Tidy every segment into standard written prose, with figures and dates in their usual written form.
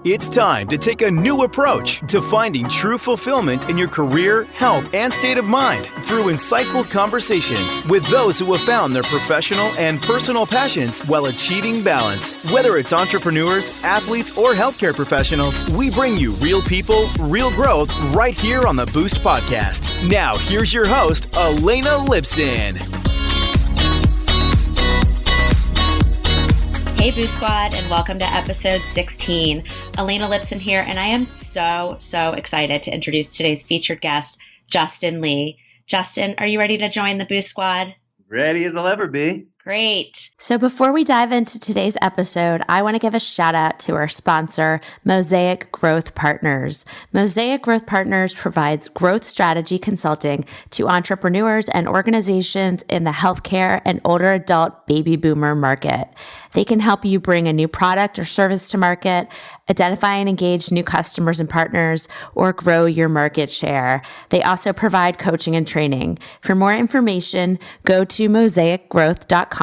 It's time to take a new approach to finding true fulfillment in your career, health, and state of mind through insightful conversations with those who have found their professional and personal passions while achieving balance. Whether it's entrepreneurs, athletes, or healthcare professionals, we bring you real people, real growth right here on the Boost Podcast. Now, here's your host, Elena Lipson. Hey Boost Squad, and welcome to episode 16. Elena Lipson here, and I am so excited to introduce today's featured guest, Justin Lee. Justin, are you ready to join the Boost Squad? Ready as I'll ever be. Great. So before we dive into today's episode, I want to give a shout out to our sponsor, Mosaic Growth Partners. Mosaic Growth Partners provides growth strategy consulting to entrepreneurs and organizations in the healthcare and older adult baby boomer market. They can help you bring a new product or service to market, identify and engage new customers and partners, or grow your market share. They also provide coaching and training. For more information, go to mosaicgrowth.com.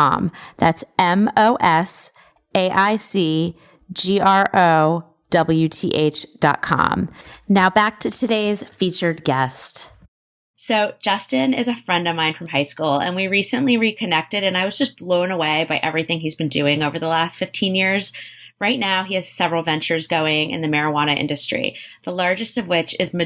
That's mosaicgrowth.com. Now back to today's featured guest. So Justin is a friend of mine from high school, and we recently reconnected, and I was just blown away by everything he's been doing over the last 15 years. Right now, he has several ventures going in the marijuana industry, the largest of which is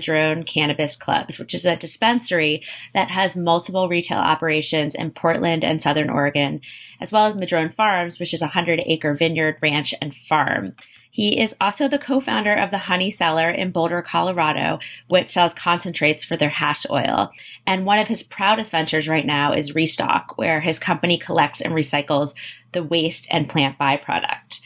Cannabis Cups, which is a dispensary that has multiple retail operations in Portland and Southern Oregon, as well as Madrone Farms, which is a 100-acre vineyard, ranch, and farm. He is also the co-founder of the Honey Cellar in Boulder, Colorado, which sells concentrates for their hash oil. And one of his proudest ventures right now is Restock, where his company collects and recycles the waste and plant byproduct.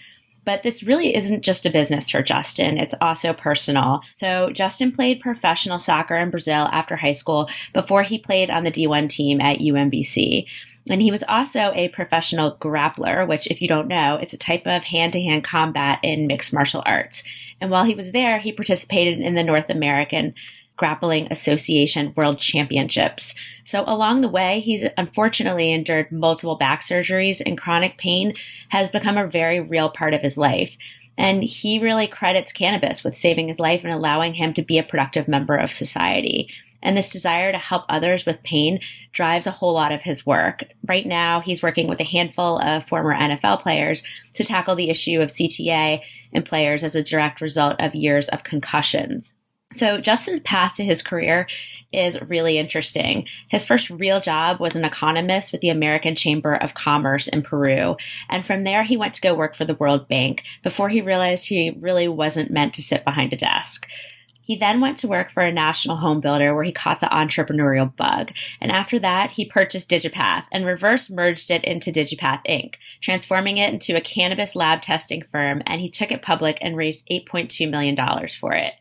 But this really isn't just a business for Justin. It's also personal. So Justin played professional soccer in Brazil after high school before he played on the D1 team at UMBC. And he was also a professional grappler, which, if you don't know, it's a type of hand-to-hand combat in mixed martial arts. And while he was there, he participated in the North American Grappling Association World Championships. So along the way, he's unfortunately endured multiple back surgeries, and chronic pain has become a very real part of his life. And he really credits cannabis with saving his life and allowing him to be a productive member of society. And this desire to help others with pain drives a whole lot of his work. Right now, he's working with a handful of former NFL players to tackle the issue of CTA in players as a direct result of years of concussions. So Justin's path to his career is really interesting. His first real job was an economist with the American Chamber of Commerce in Peru. And from there, he went to go work for the World Bank before he realized he really wasn't meant to sit behind a desk. He then went to work for a national home builder where he caught the entrepreneurial bug. And after that, he purchased Digipath and reverse merged it into Digipath Inc., transforming it into a cannabis lab testing firm, and he took it public and raised $8.2 million for it.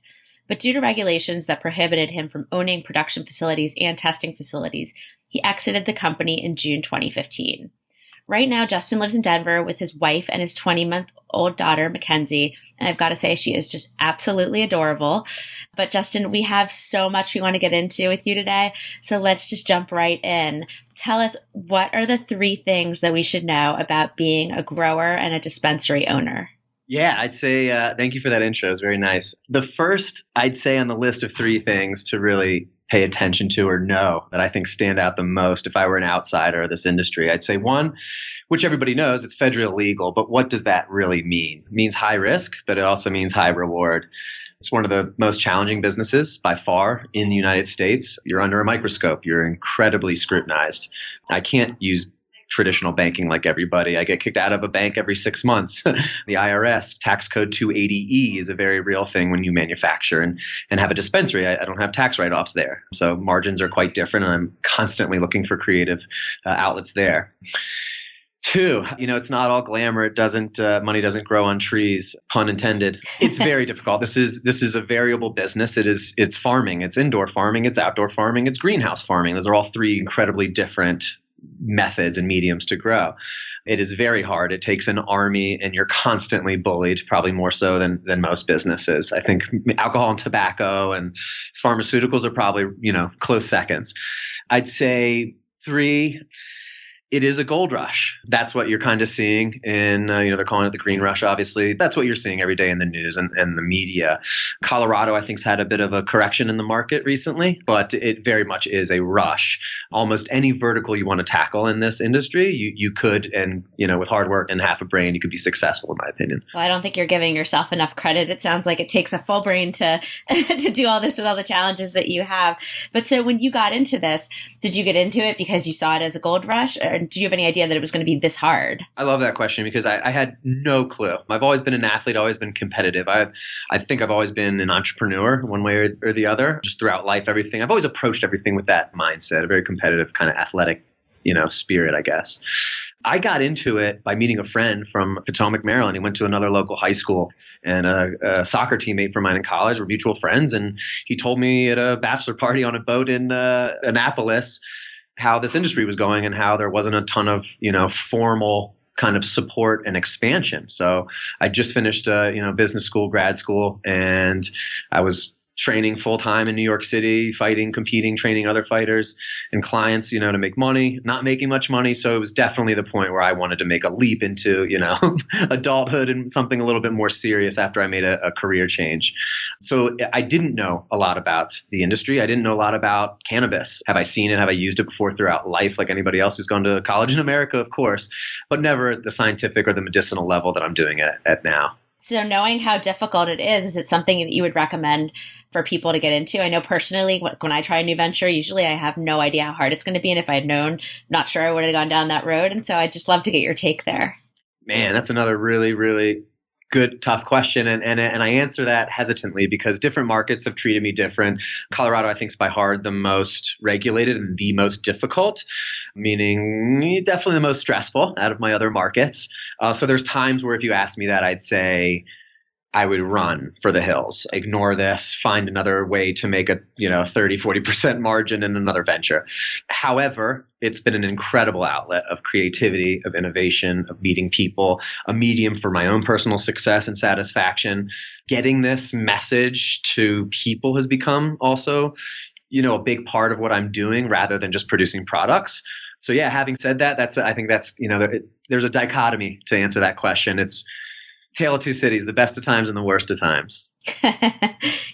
But due to regulations that prohibited him from owning production facilities and testing facilities, he exited the company in June 2015. Right now, Justin lives in Denver with his wife and his 20-month-old daughter, Mackenzie, and I've got to say she is just absolutely adorable. But Justin, we have so much we want to get into with you today, so let's just jump right in. Tell us, what are the 3 things that we should know about being a grower and a dispensary owner? Yeah, I'd say thank you for that intro. It was very nice. The first, I'd say on the list of 3 things to really pay attention to or know that I think stand out the most if I were an outsider of this industry, I'd say one, which everybody knows, it's federally illegal, but what does that really mean? It means high risk, but it also means high reward. It's one of the most challenging businesses by far in the United States. You're under a microscope. You're incredibly scrutinized. I can't use traditional banking like everybody. I get kicked out of a bank every 6 months. The IRS, tax code 280E is a very real thing when you manufacture and have a dispensary. I don't have tax write-offs there. So margins are quite different, and I'm constantly looking for creative outlets there. 2, it's not all glamour. It doesn't, money doesn't grow on trees, pun intended. It's very difficult. This is a variable business. It's farming. It's indoor farming. It's outdoor farming. It's greenhouse farming. Those are all 3 incredibly different methods and mediums to grow. It is very hard. It takes an army, and you're constantly bullied, probably more so than most businesses. I think alcohol and tobacco and pharmaceuticals are probably, close seconds. I'd say 3, it is a gold rush. That's what you're kind of seeing in, they're calling it the green rush, obviously. That's what you're seeing every day in the news and the media. Colorado, I think, has had a bit of a correction in the market recently, but it very much is a rush. Almost any vertical you want to tackle in this industry, you could, and, with hard work and half a brain, you could be successful, in my opinion. Well, I don't think you're giving yourself enough credit. It sounds like it takes a full brain to to do all this with all the challenges that you have. But so when you got into this, did you get into it because you saw it as a gold rush? Or do you have any idea that it was going to be this hard? I love that question because I had no clue. I've always been an athlete, always been competitive. I think I've always been an entrepreneur one way or the other, just throughout life, everything. I've always approached everything with that mindset, a very competitive kind of athletic, spirit, I guess. I got into it by meeting a friend from Potomac, Maryland. He went to another local high school, and a soccer teammate from mine in college. We're mutual friends. And he told me at a bachelor party on a boat in Annapolis how this industry was going and how there wasn't a ton of, formal kind of support and expansion. So I just finished, business school, grad school, and I was training full time in New York City, fighting, competing, training other fighters and clients, to make money, not making much money. So it was definitely the point where I wanted to make a leap into, adulthood and something a little bit more serious after I made a career change. So I didn't know a lot about the industry. I didn't know a lot about cannabis. Have I seen it? Have I used it before throughout life like anybody else who's gone to college in America, of course, but never at the scientific or the medicinal level that I'm doing it at now. So knowing how difficult it is it something that you would recommend for people to get into? I know personally, when I try a new venture, usually I have no idea how hard it's going to be. And if I had known, not sure I would have gone down that road. And so I'd just love to get your take there. Man, that's another really, really good, tough question. And I answer that hesitantly because different markets have treated me different. Colorado, I think, is by far the most regulated and the most difficult, meaning definitely the most stressful out of my other markets. So there's times where if you ask me that, I'd say I would run for the hills, ignore this, find another way to make a 30-40% margin in another venture. However, it's been an incredible outlet of creativity, of innovation, of meeting people, a medium for my own personal success and satisfaction. Getting this message to people has become also, a big part of what I'm doing rather than just producing products. So yeah, having said that, I think that's there's a dichotomy to answer that question. It's Tale of Two Cities, the best of times and the worst of times.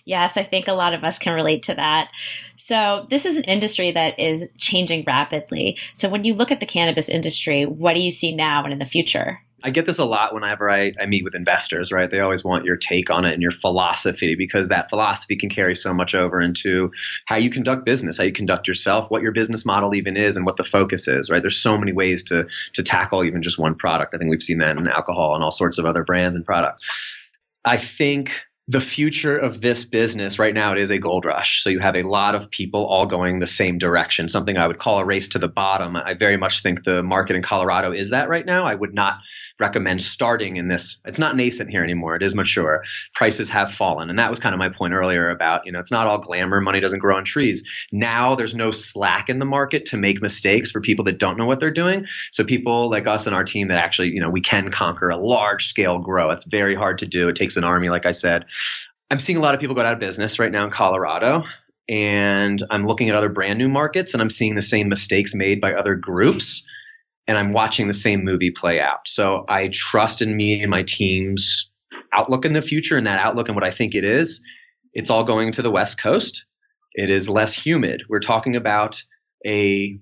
Yes, I think a lot of us can relate to that. So this is an industry that is changing rapidly. So when you look at the cannabis industry, what do you see now and in the future? I get this a lot whenever I meet with investors, right? They always want your take on it and your philosophy because that philosophy can carry so much over into how you conduct business, how you conduct yourself, what your business model even is and what the focus is, right? There's so many ways to tackle even just one product. I think we've seen that in alcohol and all sorts of other brands and products. I think the future of this business right now, it is a gold rush. So you have a lot of people all going the same direction, something I would call a race to the bottom. I very much think the market in Colorado is that right now. I would not recommend starting in this. It's not nascent here anymore. It is mature. Prices have fallen. And that was kind of my point earlier about, it's not all glamour. Money doesn't grow on trees. Now there's no slack in the market to make mistakes for people that don't know what they're doing. So people like us and our team that actually, we can conquer a large scale grow. It's very hard to do. It takes an army, like I said. I'm seeing a lot of people go out of business right now in Colorado. And I'm looking at other brand new markets and I'm seeing the same mistakes made by other groups. And I'm watching the same movie play out. So I trust in me and my team's outlook in the future, and that outlook and what I think it is. It's all going to the West Coast. It is less humid. We're talking about a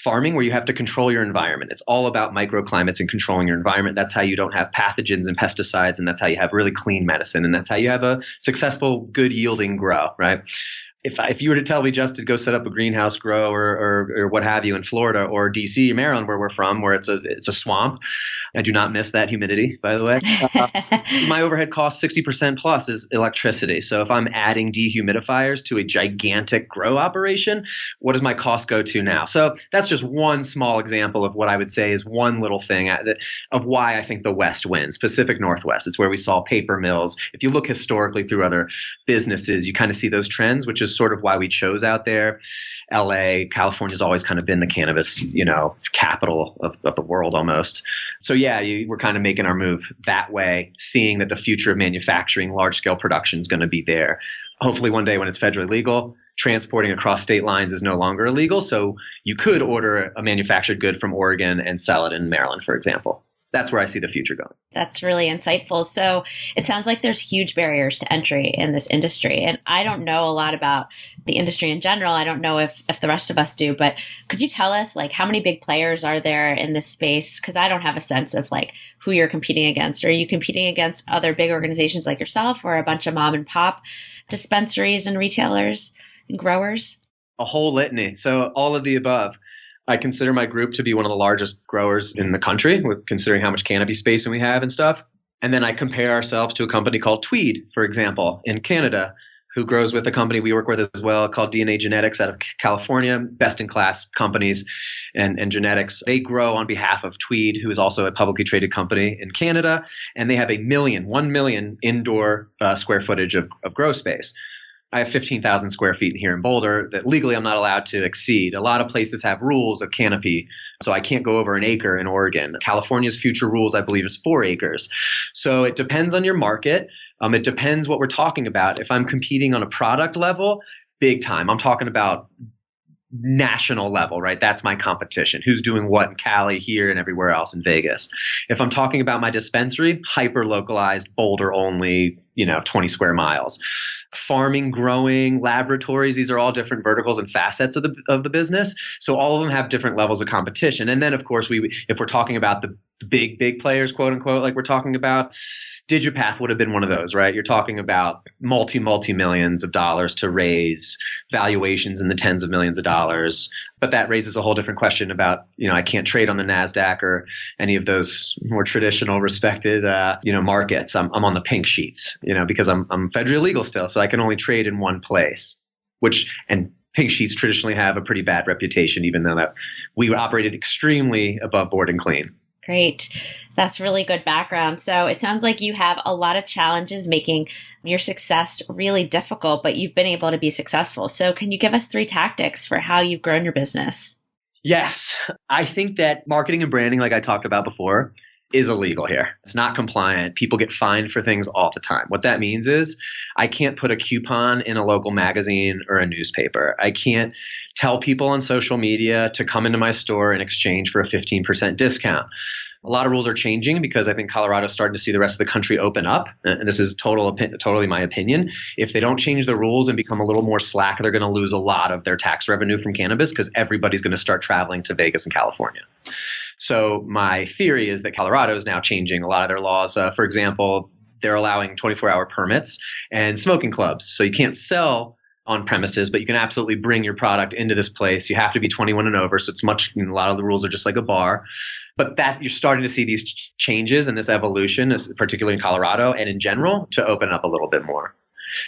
farming where you have to control your environment. It's all about microclimates and controlling your environment. That's how you don't have pathogens and pesticides, and that's how you have really clean medicine, and that's how you have a successful, good yielding grow, right? If you were to tell me just to go set up a greenhouse grow or what have you in Florida or DC or Maryland, where we're from, where it's a swamp, I do not miss that humidity, by the way. My overhead cost 60% plus is electricity. So if I'm adding dehumidifiers to a gigantic grow operation, what does my cost go to now? So that's just one small example of what I would say is one little thing of why I think the West wins. Pacific Northwest, it's where we saw paper mills. If you look historically through other businesses, you kind of see those trends, which is sort of why we chose out there. LA, California's always kind of been the cannabis, capital of the world almost. So yeah, we're kind of making our move that way, seeing that the future of manufacturing, large scale production is going to be there. Hopefully one day when it's federally legal, transporting across state lines is no longer illegal. So you could order a manufactured good from Oregon and sell it in Maryland, for example. That's where I see the future going. That's really insightful. So it sounds like there's huge barriers to entry in this industry. And I don't know a lot about the industry in general. I don't know if the rest of us do, but could you tell us like how many big players are there in this space? Because I don't have a sense of like who you're competing against. Are you competing against other big organizations like yourself or a bunch of mom and pop dispensaries and retailers and growers? A whole litany. So all of the above. I consider my group to be one of the largest growers in the country, with considering how much cannabis space we have and stuff. And then I compare ourselves to a company called Tweed, for example, in Canada, who grows with a company we work with as well called DNA Genetics out of California, best-in-class companies and genetics. They grow on behalf of Tweed, who is also a publicly traded company in Canada, and they have 1 million indoor square footage of grow space. I have 15,000 square feet here in Boulder that legally I'm not allowed to exceed. A lot of places have rules of canopy, so I can't go over an acre in Oregon. California's future rules, I believe, is 4 acres. So it depends on your market. It depends what we're talking about. If I'm competing on a product level, big time. I'm talking about national level, right? That's my competition. Who's doing what in Cali, here, and everywhere else in Vegas. If I'm talking about my dispensary, hyper localized, Boulder only, 20 square miles. Farming, growing, laboratories, these are all different verticals and facets of the business. So all of them have different levels of competition. And then, of course, if we're talking about the big players, quote unquote, like we're talking about, Digipath would have been one of those, right? You're talking about multi-millions of dollars to raise, valuations in the tens of millions of dollars. But that raises a whole different question about, I can't trade on the NASDAQ or any of those more traditional respected, markets. I'm on the pink sheets, because I'm federally illegal still. So I can only trade in one place, and pink sheets traditionally have a pretty bad reputation, even though that we operated extremely above board and clean. Great. That's really good background. So it sounds like you have a lot of challenges making your success really difficult, but you've been able to be successful. So can you give us 3 tactics for how you've grown your business? Yes. I think that marketing and branding, like I talked about before, is illegal here. It's not compliant. People get fined for things all the time. What that means is I can't put a coupon in a local magazine or a newspaper. I can't tell people on social media to come into my store in exchange for a 15% discount. A lot of rules are changing because I think Colorado's starting to see the rest of the country open up. And this is totally my opinion. If they don't change the rules and become a little more slack, they're going to lose a lot of their tax revenue from cannabis because everybody's going to start traveling to Vegas and California. So my theory is that Colorado is now changing a lot of their laws. For example, they're allowing 24-hour permits and smoking clubs. So you can't sell on premises, but you can absolutely bring your product into this place. You have to be 21 and over. So it's a lot of the rules are just like a bar. But that you're starting to see these changes and this evolution, particularly in Colorado and in general, to open up a little bit more.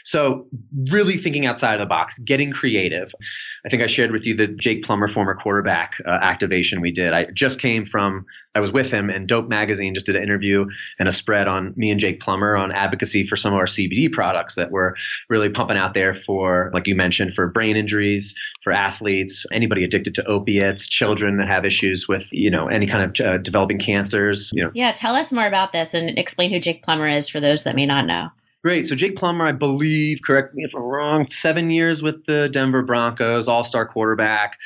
So really thinking outside of the box, getting creative. I think I shared with you the Jake Plummer, former quarterback activation we did. I was with him, and Dope Magazine just did an interview and a spread on me and Jake Plummer on advocacy for some of our CBD products that we're really pumping out there for, like you mentioned, for brain injuries, for athletes, anybody addicted to opiates, children that have issues with, any kind of developing cancers. Yeah, tell us more about this and explain who Jake Plummer is for those that may not know. Great. So Jake Plummer, I believe, correct me if I'm wrong, 7 years with the Denver Broncos, all-star quarterback,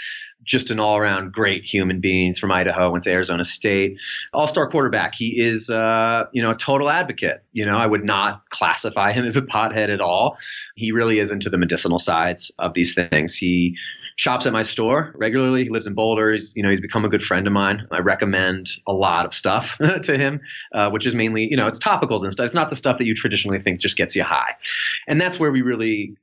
just an all-around great human being from Idaho, went to Arizona State, all-star quarterback. He is, a total advocate. I would not classify him as a pothead at all. He really is into the medicinal sides of these things. He shops at my store regularly. He lives in Boulder. He's become a good friend of mine. I recommend a lot of stuff to him, which is mainly, it's topicals and stuff. It's not the stuff that you traditionally think just gets you high. And that's where we really,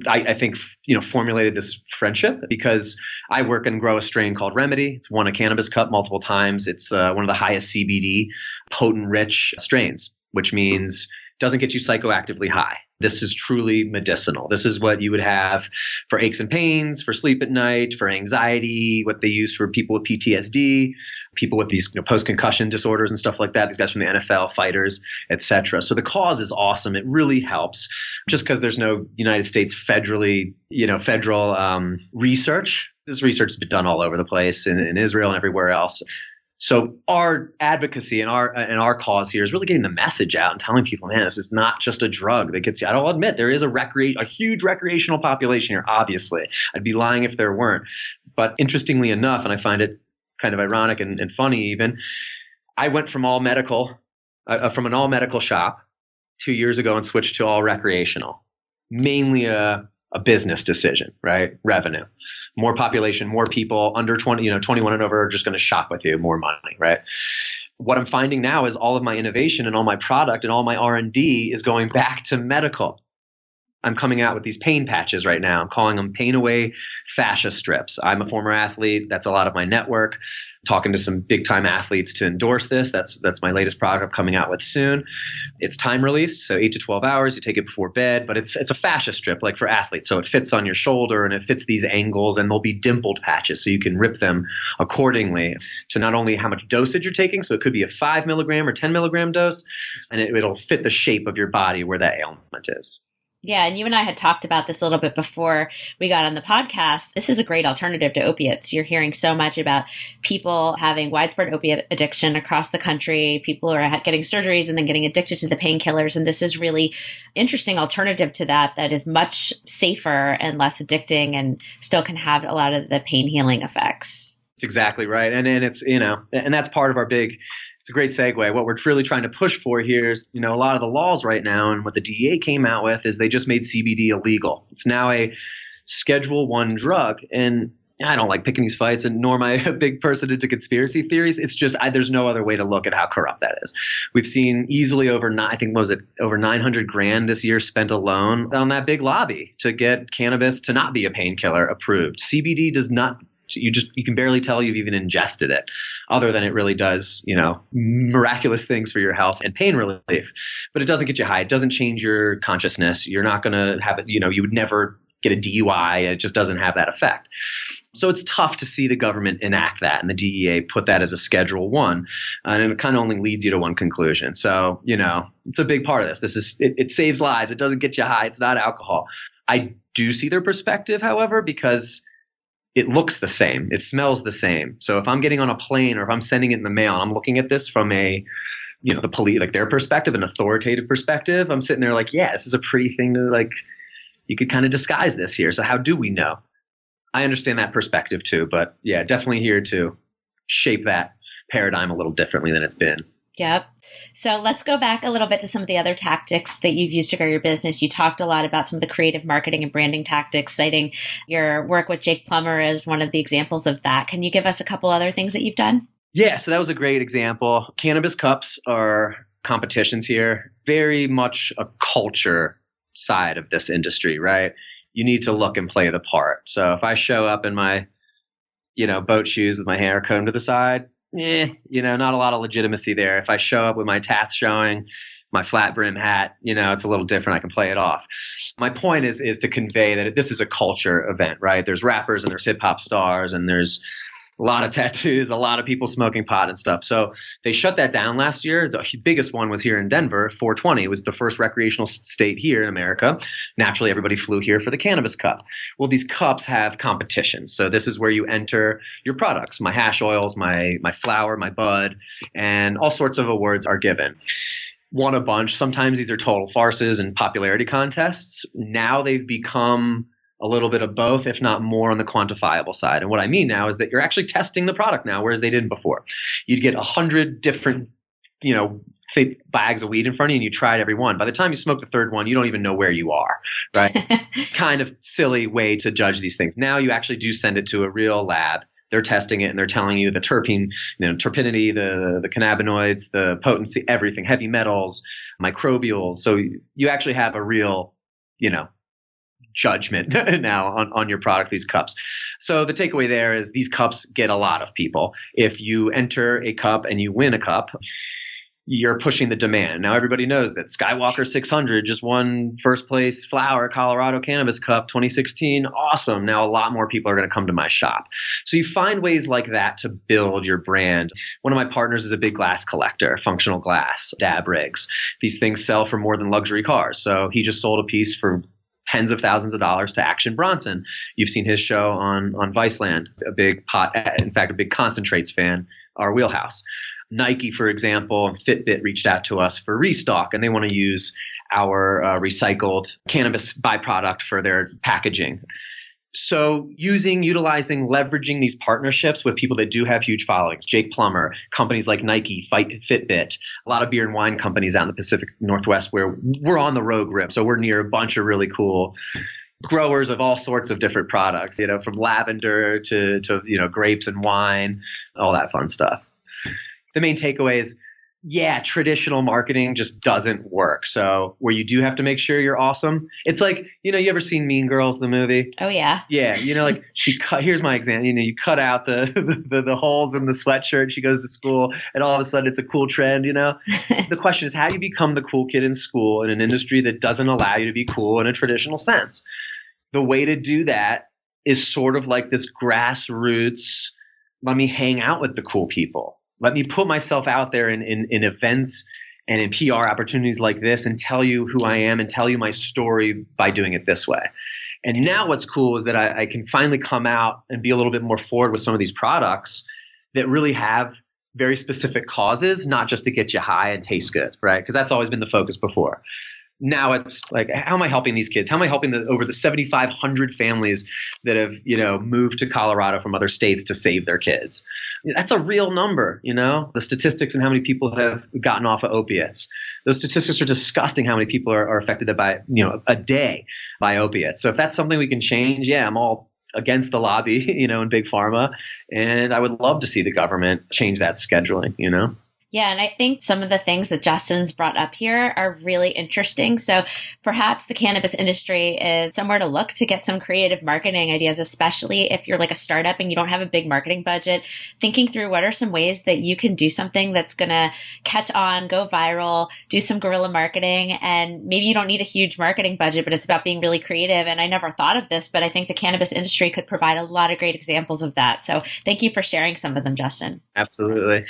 I think, formulated this friendship, because I work and grow a strain called Remedy. It's won a Cannabis Cup multiple times. It's one of the highest CBD, potent, rich strains, which means doesn't get you psychoactively high. This is truly medicinal. This is what you would have for aches and pains, for sleep at night, for anxiety, what they use for people with PTSD, people with these post-concussion disorders and stuff like that, these guys from the NFL, fighters, etc. So the cause is awesome. It really helps. Just because there's no United States federal research. This research has been done all over the place in Israel and everywhere else. So our advocacy and our cause here is really getting the message out and telling people, man, this is not just a drug that gets you. I'll admit there is a huge recreational population here. Obviously, I'd be lying if there weren't. But interestingly enough, and I find it kind of ironic and funny even, I went from an all medical shop 2 years ago and switched to all recreational, mainly a business decision, right? Revenue. More population, more people under 21 and over are just going to shop with you, more money, right? What I'm finding now is all of my innovation and all my product and all my R&D is going back to medical. I'm coming out with these pain patches right now. I'm calling them pain away fascia strips. I'm a former athlete. That's a lot of my network. Talking to some big time athletes to endorse this. That's my latest product I'm coming out with soon. It's time released, so 8 to 12 hours. You take it before bed, but it's a fascia strip like for athletes. So it fits on your shoulder and it fits these angles, and there'll be dimpled patches so you can rip them accordingly to not only how much dosage you're taking. So it could be a 5 milligram or 10 milligram dose, and it'll fit the shape of your body where that ailment is. Yeah, and you and I had talked about this a little bit before we got on the podcast. This is a great alternative to opiates. You're hearing so much about people having widespread opiate addiction across the country. People are getting surgeries and then getting addicted to the painkillers. And this is really interesting alternative to that is much safer and less addicting and still can have a lot of the pain healing effects. That's exactly right. And it's, and that's part of our it's a great segue. What we're really trying to push for here is, a lot of the laws right now, and what the DEA came out with is they just made CBD illegal. It's now a Schedule I drug. And I don't like picking these fights, and nor am I a big person into conspiracy theories. It's just there's no other way to look at how corrupt that is. We've seen easily over $900,000 this year spent alone on that big lobby to get cannabis to not be a painkiller approved. CBD does not. You can barely tell you've even ingested it, other than it really does, miraculous things for your health and pain relief. But it doesn't get you high. It doesn't change your consciousness. You're not going to have it, you would never get a DUI. It just doesn't have that effect. So it's tough to see the government enact that and the DEA put that as a Schedule I. And it kind of only leads you to one conclusion. So, it's a big part of this. It saves lives. It doesn't get you high. It's not alcohol. I do see their perspective, however, because it looks the same. It smells the same. So if I'm getting on a plane or if I'm sending it in the mail, I'm looking at this from the police, like their perspective, an authoritative perspective. I'm sitting there like, yeah, this is a pretty thing to you could kind of disguise this here. So how do we know? I understand that perspective too, but yeah, definitely here to shape that paradigm a little differently than it's been. Yep. So let's go back a little bit to some of the other tactics that you've used to grow your business. You talked a lot about some of the creative marketing and branding tactics, citing your work with Jake Plummer as one of the examples of that. Can you give us a couple other things that you've done? Yeah, so that was a great example. Cannabis Cups are competitions here, very much a culture side of this industry, right? You need to look and play the part. So if I show up in my, boat shoes with my hair combed to the side, not a lot of legitimacy there. If I show up with my tats showing, my flat brim hat, it's a little different. I can play it off. My point is to convey that this is a culture event, right? There's rappers and there's hip hop stars and there's a lot of tattoos, a lot of people smoking pot and stuff. So they shut that down last year. The biggest one was here in Denver, 420. It was the first recreational state here in America. Naturally, everybody flew here for the Cannabis Cup. Well, these cups have competitions. So this is where you enter your products, my hash oils, my flower, my bud, and all sorts of awards are given. Won a bunch. Sometimes these are total farces and popularity contests. Now they've become a little bit of both, if not more on the quantifiable side. And what I mean now is that you're actually testing the product now, whereas they didn't before. You'd get 100 different, bags of weed in front of you and you tried every one. By the time you smoke the third one, you don't even know where you are, right? Kind of silly way to judge these things. Now you actually do send it to a real lab. They're testing it and they're telling you the terpinity, the cannabinoids, the potency, everything, heavy metals, microbials. So you actually have a real, judgment now on your product, these cups. So the takeaway there is these cups get a lot of people. If you enter a cup and you win a cup, you're pushing the demand. Now everybody knows that Skywalker 600 just won first place flower Colorado Cannabis Cup 2016. Awesome. Now a lot more people are going to come to my shop. So you find ways like that to build your brand. One of my partners is a big glass collector, functional glass, dab rigs. These things sell for more than luxury cars. So he just sold a piece for tens of thousands of dollars to Action Bronson. You've seen his show on Viceland, a big concentrates fan our wheelhouse. Nike, for example, and Fitbit reached out to us for restock, and they want to use our recycled cannabis byproduct for their packaging. So utilizing, leveraging these partnerships with people that do have huge followings, Jake Plummer, companies like Nike, Fitbit, a lot of beer and wine companies out in the Pacific Northwest where we're on the road grip. So we're near a bunch of really cool growers of all sorts of different products, from lavender to grapes and wine, all that fun stuff. The main takeaway is, traditional marketing just doesn't work. So where you do have to make sure you're awesome. It's like, you ever seen Mean Girls, the movie? Oh, yeah. Yeah. Like here's my example. You cut out the holes in the sweatshirt. She goes to school and all of a sudden it's a cool trend, The question is, how do you become the cool kid in school in an industry that doesn't allow you to be cool in a traditional sense? The way to do that is sort of like this grassroots, let me hang out with the cool people. Let me put myself out there in events and in PR opportunities like this and tell you who I am and tell you my story by doing it this way. And now what's cool is that I can finally come out and be a little bit more forward with some of these products that really have very specific causes, not just to get you high and taste good, right? Because that's always been the focus before. Now it's like, how am I helping these kids? How am I helping over the 7,500 families that have, moved to Colorado from other states to save their kids? That's a real number, the statistics and how many people have gotten off of opiates. Those statistics are disgusting, how many people are affected by, a day by opiates. So if that's something we can change, I'm all against the lobby, in big pharma. And I would love to see the government change that scheduling, Yeah, and I think some of the things that Justin's brought up here are really interesting. So perhaps the cannabis industry is somewhere to look to get some creative marketing ideas, especially if you're like a startup and you don't have a big marketing budget. Thinking through what are some ways that you can do something that's going to catch on, go viral, do some guerrilla marketing. And maybe you don't need a huge marketing budget, but it's about being really creative. And I never thought of this, but I think the cannabis industry could provide a lot of great examples of that. So thank you for sharing some of them, Justin. Absolutely.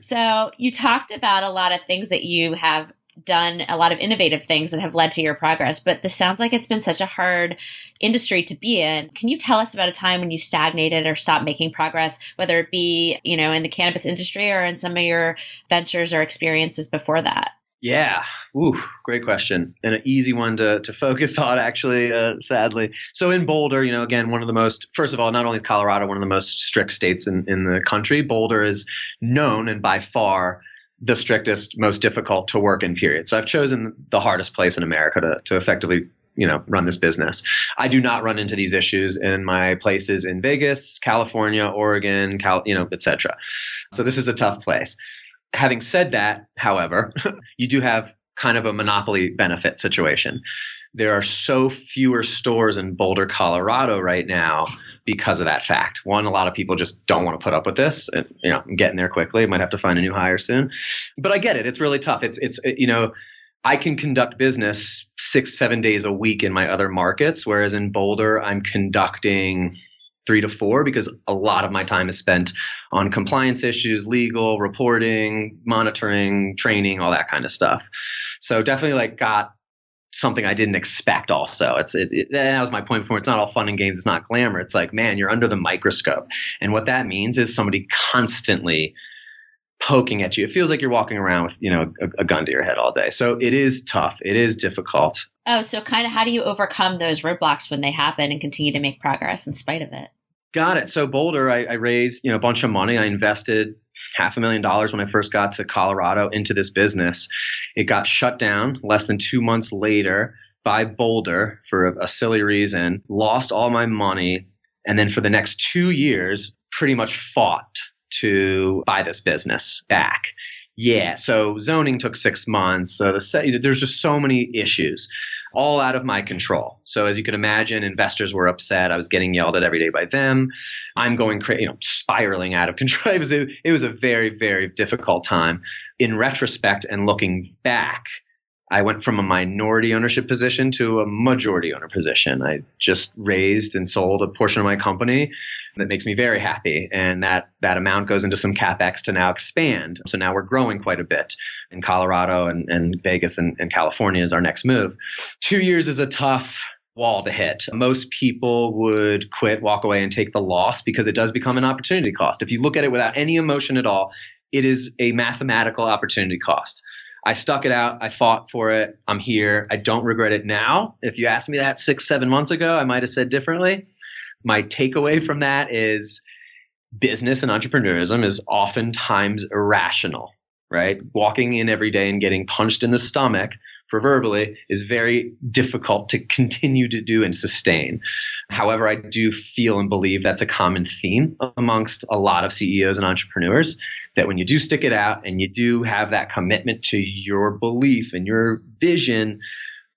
So you talked about a lot of things that you have done, a lot of innovative things that have led to your progress, but this sounds like it's been such a hard industry to be in. Can you tell us about a time when you stagnated or stopped making progress, whether it be, in the cannabis industry or in some of your ventures or experiences before that? Yeah. Ooh, great question. And an easy one to focus on, actually, sadly. So in Boulder, again, one of the most, first of all, not only is Colorado one of the most strict states in the country, Boulder is known and by far the strictest, most difficult to work in, period. So I've chosen the hardest place in America to effectively run this business. I do not run into these issues in my places in Vegas, California, Oregon, et cetera. So this is a tough place. Having said that, however, you do have kind of a monopoly benefit situation. There are so fewer stores in Boulder, Colorado right now because of that fact. One, a lot of people just don't want to put up with this. And, I'm getting there quickly. Might have to find a new hire soon. But I get it. It's really tough. It's I can conduct business 6-7 days a week in my other markets, whereas in Boulder, I'm conducting 3 to 4 because a lot of my time is spent on compliance issues, legal, reporting, monitoring, training, all that kind of stuff. So definitely got something I didn't expect also. That was my point before. It's not all fun and games. It's not glamour. It's like, man, you're under the microscope. And what that means is somebody constantly poking at you. It feels like you're walking around with, a gun to your head all day. So it is tough. It is difficult. Oh, so kind of how do you overcome those roadblocks when they happen and continue to make progress in spite of it? Got it. So Boulder, I raised, a bunch of money. I invested $500,000 when I first got to Colorado into this business. It got shut down less than 2 months later by Boulder for a silly reason, lost all my money. And then for the next 2 years, pretty much fought to buy this business back. Yeah. So zoning took 6 months. So there's just so many issues, all out of my control. So as you can imagine, investors were upset. I was getting yelled at every day by them. I'm going crazy, spiraling out of control. It was a very, very difficult time. In retrospect and looking back, I went from a minority ownership position to a majority owner position. I just raised and sold a portion of my company. That makes me very happy. And that amount goes into some CapEx to now expand. So now we're growing quite a bit in Colorado and Vegas and California is our next move. 2 years is a tough wall to hit. Most people would quit, walk away, and take the loss because it does become an opportunity cost. If you look at it without any emotion at all, it is a mathematical opportunity cost. I stuck it out. I fought for it. I'm here. I don't regret it now. If you asked me that 6-7 months ago, I might have said differently. My takeaway from that is business and entrepreneurism is oftentimes irrational, right? Walking in every day and getting punched in the stomach proverbially is very difficult to continue to do and sustain. However, I do feel and believe that's a common theme amongst a lot of CEOs and entrepreneurs, that when you do stick it out and you do have that commitment to your belief and your vision,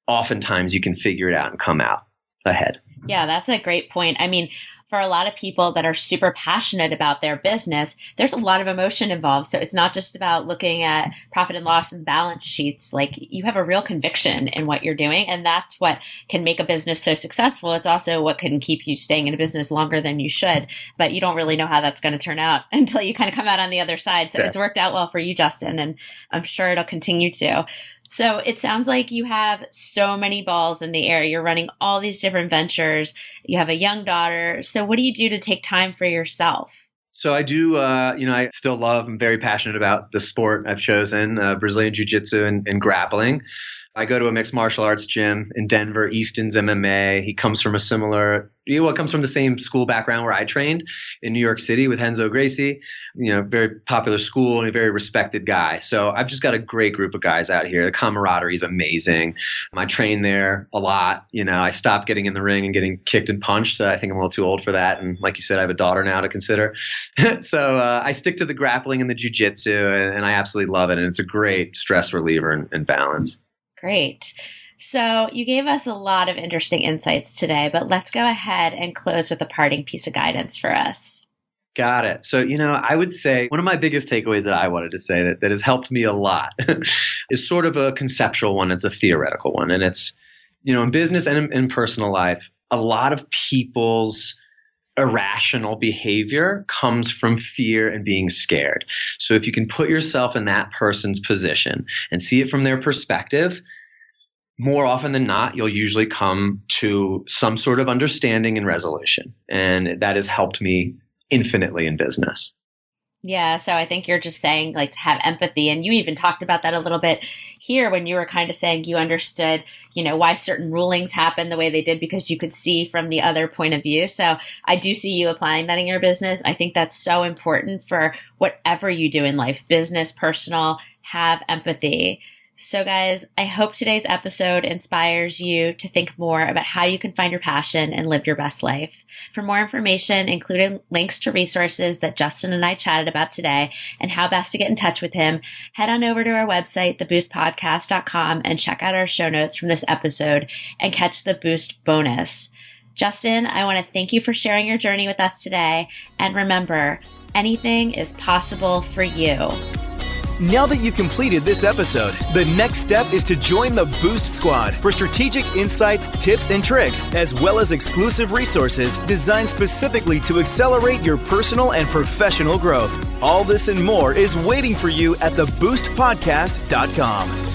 oftentimes you can figure it out and come out ahead. Yeah, that's a great point. I mean, for a lot of people that are super passionate about their business, there's a lot of emotion involved. So it's not just about looking at profit and loss and balance sheets. Like, you have a real conviction in what you're doing, and that's what can make a business so successful. It's also what can keep you staying in a business longer than you should, but you don't really know how that's going to turn out until you kind of come out on the other side. So It's worked out well for you, Justin, and I'm sure it'll continue to. So it sounds like you have so many balls in the air. You're running all these different ventures. You have a young daughter. So what do you do to take time for yourself? So I do, I still love, I'm very passionate about the sport I've chosen, Brazilian Jiu-Jitsu and grappling. I go to a mixed martial arts gym in Denver, Easton's MMA. He comes from comes from the same school background where I trained in New York City with Renzo Gracie, very popular school and a very respected guy. So I've just got a great group of guys out here. The camaraderie is amazing. I train there a lot. I stopped getting in the ring and getting kicked and punched. I think I'm a little too old for that. And like you said, I have a daughter now to consider. So I stick to the grappling and the jiu-jitsu, and I absolutely love it. And it's a great stress reliever and balance. Great. So you gave us a lot of interesting insights today, but let's go ahead and close with a parting piece of guidance for us. Got it. So, I would say one of my biggest takeaways that I wanted to say that has helped me a lot is sort of a conceptual one. It's a theoretical one. And it's, in business and in personal life, a lot of people's irrational behavior comes from fear and being scared. So if you can put yourself in that person's position and see it from their perspective, more often than not, you'll usually come to some sort of understanding and resolution. And that has helped me infinitely in business. Yeah. So I think you're just saying, like, to have empathy. And you even talked about that a little bit here when you were kind of saying you understood, why certain rulings happened the way they did because you could see from the other point of view. So I do see you applying that in your business. I think that's so important for whatever you do in life, business, personal. Have empathy. So guys, I hope today's episode inspires you to think more about how you can find your passion and live your best life. For more information, including links to resources that Justin and I chatted about today and how best to get in touch with him, head on over to our website, theboostpodcast.com, and check out our show notes from this episode and catch the Boost bonus. Justin, I want to thank you for sharing your journey with us today. And remember, anything is possible for you. Now that you've completed this episode, the next step is to join the Boost Squad for strategic insights, tips, and tricks, as well as exclusive resources designed specifically to accelerate your personal and professional growth. All this and more is waiting for you at theboostpodcast.com.